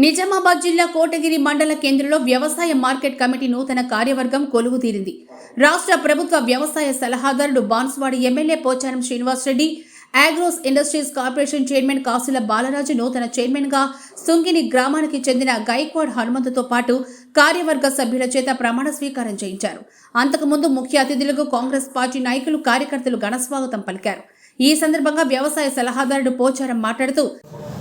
నిజామాబాద్ జిల్లా కోటగిరి మండల కేంద్రంలో వ్యవసాయ మార్కెట్ కమిటీ నూతన కార్యవర్గం కొలువు తీరింది. రాష్ట్ర ప్రభుత్వ వ్యవసాయ సలహాదారుడు Banswada MLA Pocharam Srinivas Reddy, Agros Industries Corporation chairman Kasula Balaraju నూతన చైర్మన్ గా సుంగిని గ్రామానికి చెందిన గైక్వాడ్ హనుమంతుతో పాటు కార్యవర్గ సభ్యుల చేత ప్రమాణ స్వీకారం చేయించారు. అంతకుముందు ముఖ్య అతిథులకు కాంగ్రెస్ పార్టీ నాయకులు, కార్యకర్తలు ఘనస్వాగతం పలికారు. ఈ సందర్భంగా వ్యవసాయ సలహాదారుడు పోచారం మాట్లాడుతూ,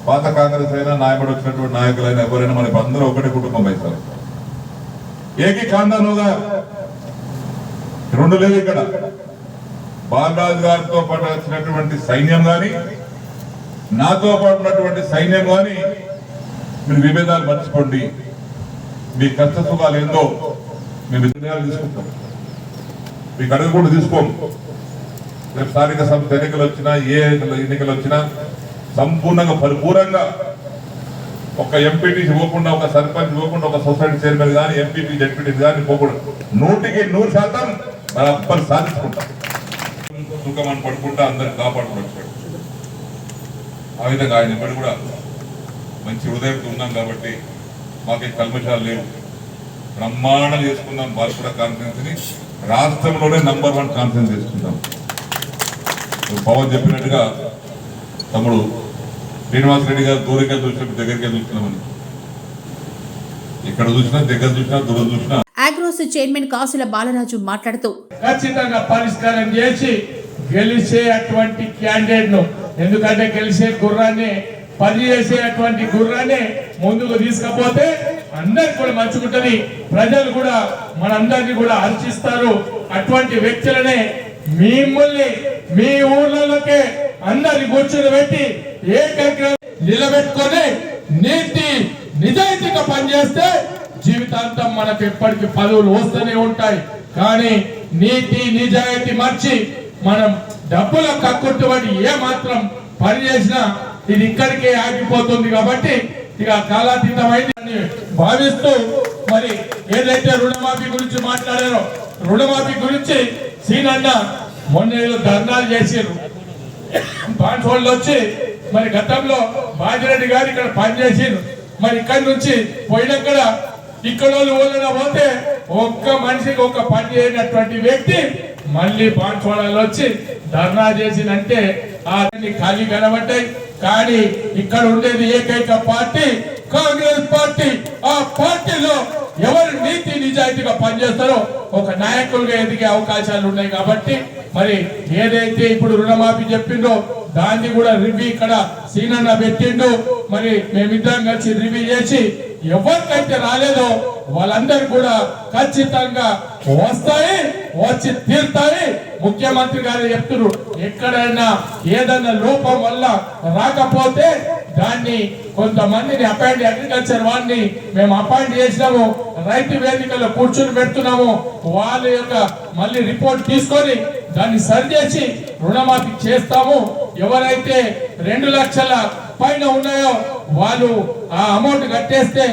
పాత కాంగ్రెస్ అయినా నాయకుడు వచ్చినటువంటి నాయకులైనా ఎవరైనా మనకి అందరూ ఒకటి కుటుంబం అవుతారు. ఏకీ ఖాందానుగా రెండు లేదు. ఇక్కడ బాలరాజు గారితో పాటు వచ్చినటువంటి సైన్యం కానీ, నాతో పాటు ఉన్నటువంటి సైన్యం కానీ, మీరు విభేదాలు మర్చిపోండి. మీ కష్ట సుఖాలు ఏందో మేము నిర్ణయాలు తీసుకుంటాం. మీకు అడుగు కూడా తీసుకోము. రేపు స్థానిక సంస్థ ఎన్నికలు వచ్చినా, ఏ ఎన్నికలు వచ్చినా సంపూర్ణంగా పరిపూర్ణంగా ఒక ఎంపీటీ ఇవ్వకుండా, ఒక సర్పంచ్ ఇవ్వకుండా, ఒక సొసైటీ చైర్మన్ కానీ, ఎంపీటీ జడ్పీటీ కానీ పోకూడదు. 100% మన అప్పని సాధించుకుంటాం. సుఖమని పడుకుంటా అందరికి కాపాడుకోవచ్చు. ఆ విధంగా ఆయన ఎప్పటి కూడా మంచి హృదయంతో ఉన్నాం కాబట్టి మాకేం కల్మషాలు లేవు. బ్రహ్మాండం చేసుకుందాం. బాల్పూడ కాన్ఫరెన్స్ ని రాష్ట్రంలోనే నంబర్ 1 కాన్ఫరెన్స్ చేసుకుందాం. పవన్ చెప్పినట్టుగా తమ్ముడు శ్రీనివాస్ రెడ్డి గారు దూరంగా చూసినప్పుడు దగ్గరికి చూస్తున్నామని, ఇక్కడ చూసినా, దగ్గర చూసినా, దూరం చూసినా. అగ్రోస్ చైర్మన్ కాసుల బాలరాజు మాట్లాడుతూ, ఖచ్చితంగా పరిష్కారం చేసి గెలిచే అటువంటి క్యాండిడేట్ ను, ఎందుకంటే గెలిచే గుర్రాన్ని, పని చేసే అటువంటి గుర్రాన్ని ముందుకు తీసుకపోతే అందరికి కూడా మంచుకుంటది. ప్రజలు కూడా మనందరినీ కూడా హర్షిస్తారు. అటువంటి వ్యక్తులనే మిమ్మల్ని మీ ఊర్లలోకే అందరిని కూర్చొని పెట్టి ఏకైక నిలబెట్టుకొని నీతి నిజాయితీగా పనిచేస్తే జీవితాంతం మనకు ఎప్పటికీ పదవులు వస్తూనే ఉంటాయి. కానీ నీతి నిజాయితీ మర్చి మనం డబ్బుల కక్కుట్టుబడి ఏ మాత్రం పని చేసినా ఇది ఇక్కడికే ఆగిపోతుంది. కాబట్టి ఇక కాలాతీతమైంది భావిస్తూ, మరి ఏదైతే రుణమాఫీ గురించి మాట్లాడారో, రుణమాఫీ గురించి సీనన్న మొన్న ధర్నాలు చేసారు. బాన్సోళ్ళు వచ్చి మరి గతంలో బాజిరెడ్డి గారు ఇక్కడ పనిచేసారు. మరి ఇక్కడి నుంచి పోయినక్కడ ఇక్కడ ఊళ్ళో పోతే ఒక్క మనిషికి ఒక పని చేయనటువంటి వ్యక్తి మళ్ళీ బాన్సోళ్ళలో వచ్చి ధర్నా చేసినంటే అతన్ని ఖాళీ కనబడ్డాయి. కానీ ఇక్కడ ఉండేది ఏకైక పార్టీ కాంగ్రెస్ పార్టీ. ఆ పార్టీలో ఎవరు నీతి నిజాయితీగా పనిచేస్తారో ఒక నాయకులుగా ఎదిగే అవకాశాలు ఉన్నాయి. కాబట్టి మరి ఏదైతే ఇప్పుడు రుణమాఫీ చెప్పిండో దాన్ని కూడా రివ్యూ ఇక్కడ సీనన్న పెట్టిండు. మరి మేమిద్దరం కలిసి రివ్యూ చేసి ఎవరికైతే రాలేదో వాళ్ళందరూ కూడా ఖచ్చితంగా వస్తాయి, వచ్చి తీరుతాయి. ముఖ్యమంత్రి గారు చెప్తున్నారు, ఎక్కడైనా ఏదైనా లోపం వల్ల రాకపోతే దాన్ని కొంతమందిని అగ్రికల్చర్ వాడిని మేము అపాయింట్ చేసినాము, రైతు వేదికలో కూర్చుని పెడుతున్నాము. వాళ్ళ యొక్క మళ్ళీ రిపోర్ట్ తీసుకొని దాన్ని సరిచేసి రుణమాఫీ చేస్తాము. ఎవరైతే 2 లక్షల పైన ఉన్నాయో వాళ్ళు ఆ అమౌంట్ కట్టేస్తే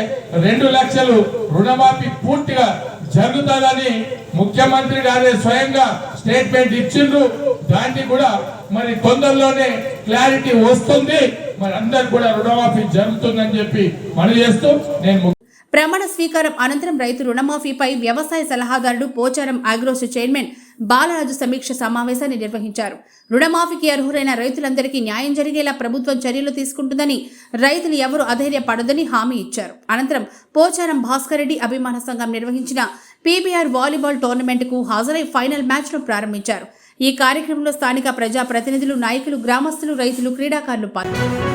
2 లక్షలు రుణమాఫీ పూర్తిగా జరుగుతుందని ముఖ్యమంత్రి గారే స్వయంగా స్టేట్మెంట్ ఇచ్చిండ్రు. దాన్ని కూడా మరి తొందరలోనే క్లారిటీ వస్తుంది. మరి అందరు కూడా రుణమాఫీ జరుగుతుందని చెప్పి మనవి చేస్తూ నేను ప్రమాణ స్వీకారం అనంతరం రైతు రుణమాఫీపై వ్యవసాయ సలహాదారుడు పోచారం అగ్రోస్ చైర్మన్ బాలరాజు సమీక్ష సమావేశాన్ని నిర్వహించారు. రుణమాఫీకి అర్హులైన రైతులందరికీ న్యాయం జరిగేలా ప్రభుత్వం చర్యలు తీసుకుంటుందని, రైతులు ఎవరు అధైర్యపడదని హామీ ఇచ్చారు. అనంతరం పోచారం భాస్కర్ రెడ్డి అభిమాన సంఘం నిర్వహించిన పీబీఆర్ వాలీబాల్ టోర్నమెంట్కు హాజరై ఫైనల్ మ్యాచ్ను ప్రారంభించారు. ఈ కార్యక్రమంలో స్థానిక ప్రజాప్రతినిధులు, నాయకులు, గ్రామస్తులు, రైతులు, క్రీడాకారులు పాల్గొన్నారు.